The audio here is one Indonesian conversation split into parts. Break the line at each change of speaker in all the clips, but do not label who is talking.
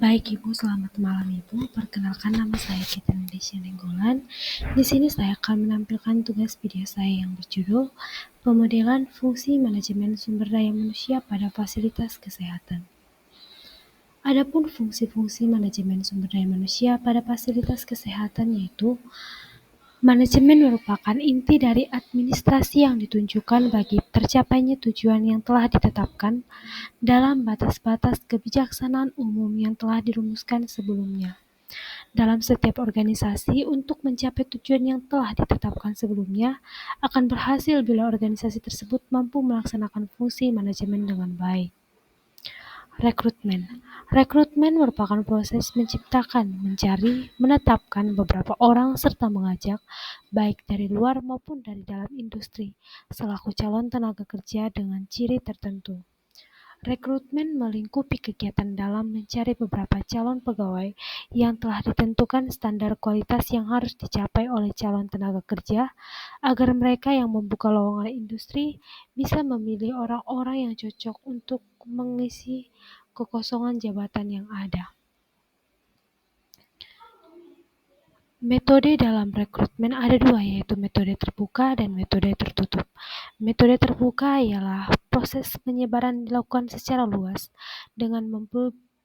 Baik Ibu, selamat malam Ibu. Perkenalkan nama saya Citra Indonesia Nenggolan. Di sini saya akan menampilkan tugas video saya yang berjudul Pemodelan Fungsi Manajemen Sumber Daya Manusia pada Fasilitas Kesehatan. Adapun fungsi-fungsi manajemen sumber daya manusia pada fasilitas kesehatan yaitu manajemen merupakan inti dari administrasi yang ditunjukkan bagi tercapainya tujuan yang telah ditetapkan dalam batas-batas kebijaksanaan umum yang telah dirumuskan sebelumnya. Dalam setiap organisasi, untuk mencapai tujuan yang telah ditetapkan sebelumnya, akan berhasil bila organisasi tersebut mampu melaksanakan fungsi manajemen dengan baik. Rekrutmen. Rekrutmen merupakan proses menciptakan, mencari, menetapkan beberapa orang serta mengajak, baik dari luar maupun dari dalam industri, selaku calon tenaga kerja dengan ciri tertentu. Rekrutmen melingkupi kegiatan dalam mencari beberapa calon pegawai yang telah ditentukan standar kualitas yang harus dicapai oleh calon tenaga kerja, agar mereka yang membuka lowongan industri bisa memilih orang-orang yang cocok untuk mengisi kekosongan jabatan yang ada. Metode dalam rekrutmen ada dua, yaitu metode terbuka dan metode tertutup. Metode terbuka ialah proses penyebaran dilakukan secara luas dengan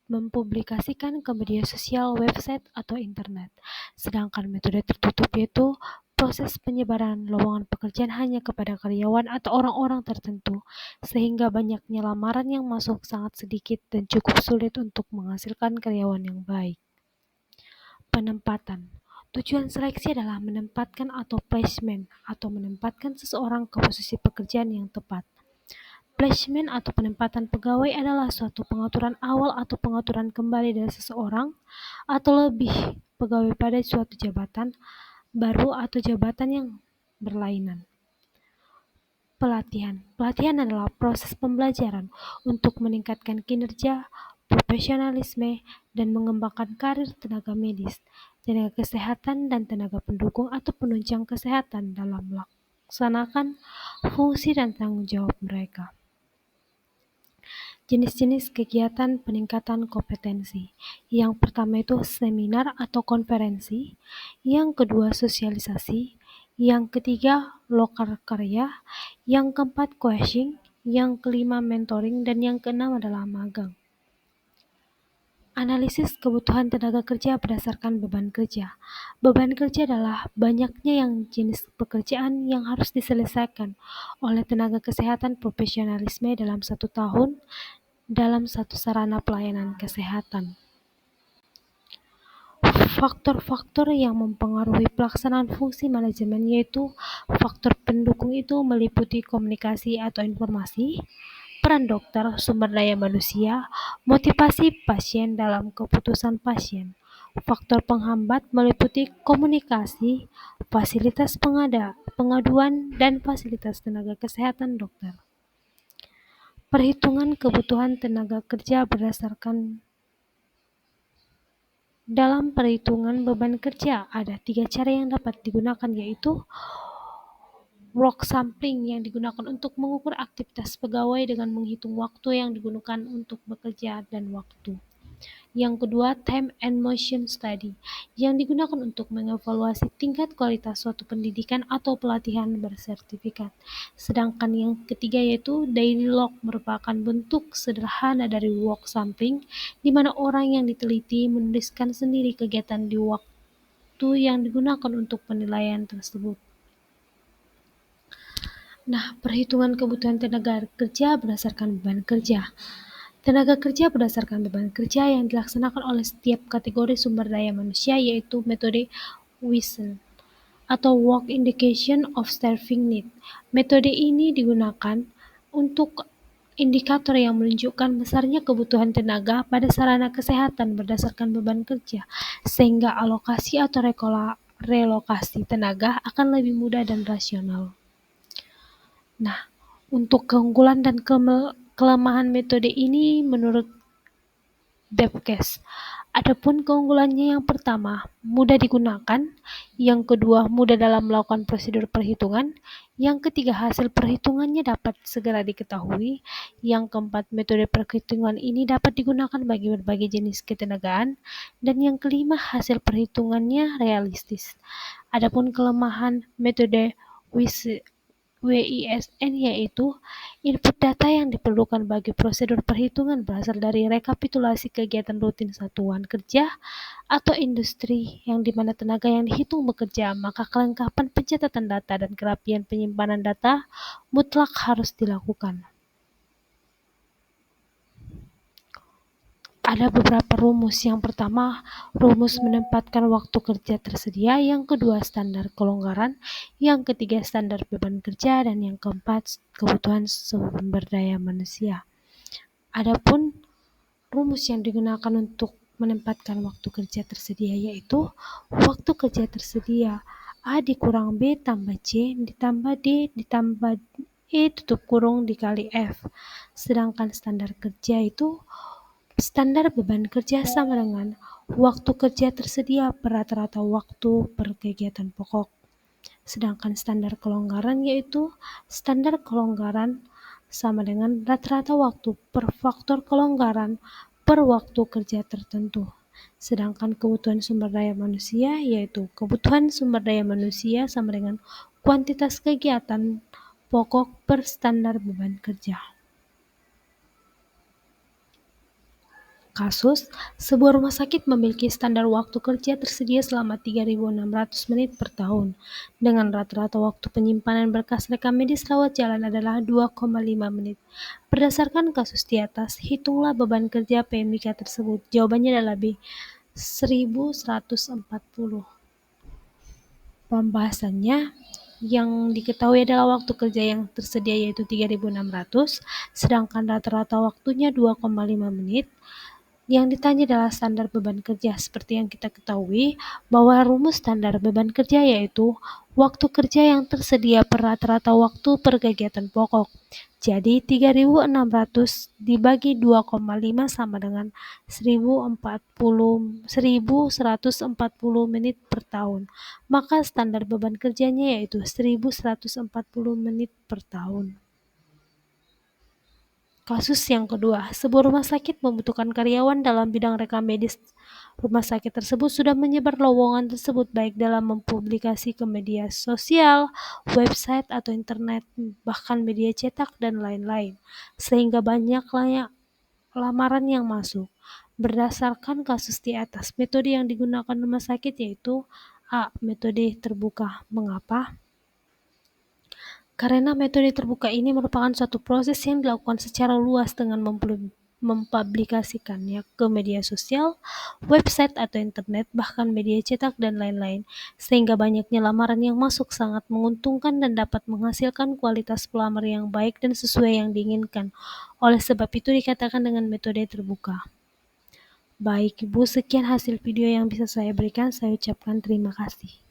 mempublikasikan ke media sosial, website, atau internet. Sedangkan metode tertutup yaitu proses penyebaran lowongan pekerjaan hanya kepada karyawan atau orang-orang tertentu, sehingga banyaknya lamaran yang masuk sangat sedikit dan cukup sulit untuk menghasilkan karyawan yang baik. Penempatan. Tujuan seleksi adalah menempatkan atau placement atau menempatkan seseorang ke posisi pekerjaan yang tepat. Placement atau penempatan pegawai adalah suatu pengaturan awal atau pengaturan kembali dari seseorang atau lebih pegawai pada suatu jabatan baru atau jabatan yang berlainan. Pelatihan. Pelatihan adalah proses pembelajaran untuk meningkatkan kinerja, profesionalisme, dan mengembangkan karir tenaga medis, tenaga kesehatan, dan tenaga pendukung atau penunjang kesehatan dalam melaksanakan fungsi dan tanggung jawab mereka. Jenis-jenis kegiatan peningkatan kompetensi. Yang pertama itu seminar atau konferensi, yang kedua sosialisasi, yang ketiga lokal karya, yang keempat coaching, yang kelima mentoring, dan yang keenam adalah magang. Analisis kebutuhan tenaga kerja berdasarkan beban kerja. Beban kerja adalah banyaknya yang jenis pekerjaan yang harus diselesaikan oleh tenaga kesehatan profesionalisme dalam 1 tahun dalam satu sarana pelayanan kesehatan. Faktor-faktor yang mempengaruhi pelaksanaan fungsi manajemen yaitu faktor pendukung itu meliputi komunikasi atau informasi, peran dokter, sumber daya manusia, motivasi pasien dalam keputusan pasien. Faktor penghambat meliputi komunikasi, fasilitas pengaduan, dan fasilitas tenaga kesehatan dokter. Perhitungan kebutuhan tenaga kerja berdasarkan dalam perhitungan beban kerja ada 3 cara yang dapat digunakan, yaitu work sampling yang digunakan untuk mengukur aktivitas pegawai dengan menghitung waktu yang digunakan untuk bekerja dan waktu. Yang kedua, time and motion study yang digunakan untuk mengevaluasi tingkat kualitas suatu pendidikan atau pelatihan bersertifikat. Sedangkan yang ketiga yaitu daily log merupakan bentuk sederhana dari work sampling di mana orang yang diteliti menuliskan sendiri kegiatan di waktu yang digunakan untuk penilaian tersebut. Nah, perhitungan kebutuhan tenaga kerja berdasarkan beban kerja. Tenaga kerja berdasarkan beban kerja yang dilaksanakan oleh setiap kategori sumber daya manusia yaitu metode Wilson atau Work Indication of Staffing Need. Metode ini digunakan untuk indikator yang menunjukkan besarnya kebutuhan tenaga pada sarana kesehatan berdasarkan beban kerja, sehingga alokasi atau relokasi tenaga akan lebih mudah dan rasional. Nah, untuk keunggulan dan kelemahan metode ini menurut Debcast Adapun keunggulannya yang pertama, mudah digunakan, yang kedua, mudah dalam melakukan prosedur perhitungan, yang ketiga, hasil perhitungannya dapat segera diketahui, yang keempat, metode perhitungan ini dapat digunakan bagi berbagai jenis ketenagaan, dan yang kelima, hasil perhitungannya realistis. Adapun kelemahan metode WISN yaitu input data yang diperlukan bagi prosedur perhitungan berasal dari rekapitulasi kegiatan rutin satuan kerja atau industri yang dimana tenaga yang dihitung bekerja, maka kelengkapan pencatatan data dan kerapian penyimpanan data mutlak harus dilakukan. Ada beberapa rumus. Yang pertama, rumus menempatkan waktu kerja tersedia. Yang kedua, standar kelonggaran. Yang ketiga, standar beban kerja. Dan yang keempat, kebutuhan sumber daya manusia. Adapun rumus yang digunakan untuk menempatkan waktu kerja tersedia yaitu waktu kerja tersedia A dikurang B tambah C ditambah D ditambah E tutup kurung dikali F. Sedangkan standar kerja itu standar beban kerja sama dengan waktu kerja tersedia per rata-rata waktu per kegiatan pokok. Sedangkan standar kelonggaran yaitu standar kelonggaran sama dengan rata-rata waktu per faktor kelonggaran per waktu kerja tertentu. Sedangkan kebutuhan sumber daya manusia yaitu kebutuhan sumber daya manusia sama dengan kuantitas kegiatan pokok per standar beban kerja. Kasus, sebuah rumah sakit memiliki standar waktu kerja tersedia selama 3.600 menit per tahun, dengan rata-rata waktu penyimpanan berkas rekam medis rawat jalan adalah 2,5 menit. Berdasarkan kasus di atas, hitunglah beban kerja PMIK tersebut. Jawabannya adalah B, 1.140. Pembahasannya, yang diketahui adalah waktu kerja yang tersedia yaitu 3.600, sedangkan rata-rata waktunya 2,5 menit. Yang ditanya adalah standar beban kerja. Seperti yang kita ketahui bahwa rumus standar beban kerja yaitu waktu kerja yang tersedia per rata-rata waktu per kegiatan pokok. Jadi 3.600 dibagi 2,5 sama dengan 1.140 menit per tahun. Maka standar beban kerjanya yaitu 1.140 menit per tahun. Kasus yang kedua, sebuah rumah sakit membutuhkan karyawan dalam bidang rekam medis. Rumah sakit tersebut sudah menyebar lowongan tersebut baik dalam mempublikasi ke media sosial, website atau internet, bahkan media cetak dan lain-lain, sehingga banyak lamaran yang masuk. Berdasarkan kasus di atas, metode yang digunakan rumah sakit yaitu A. Metode terbuka. Mengapa? Karena metode terbuka ini merupakan suatu proses yang dilakukan secara luas dengan mempublikasikannya ke media sosial, website atau internet, bahkan media cetak dan lain-lain, sehingga banyaknya lamaran yang masuk sangat menguntungkan dan dapat menghasilkan kualitas pelamar yang baik dan sesuai yang diinginkan. Oleh sebab itu dikatakan dengan metode terbuka. Baik Ibu, sekian hasil video yang bisa saya berikan. Saya ucapkan terima kasih.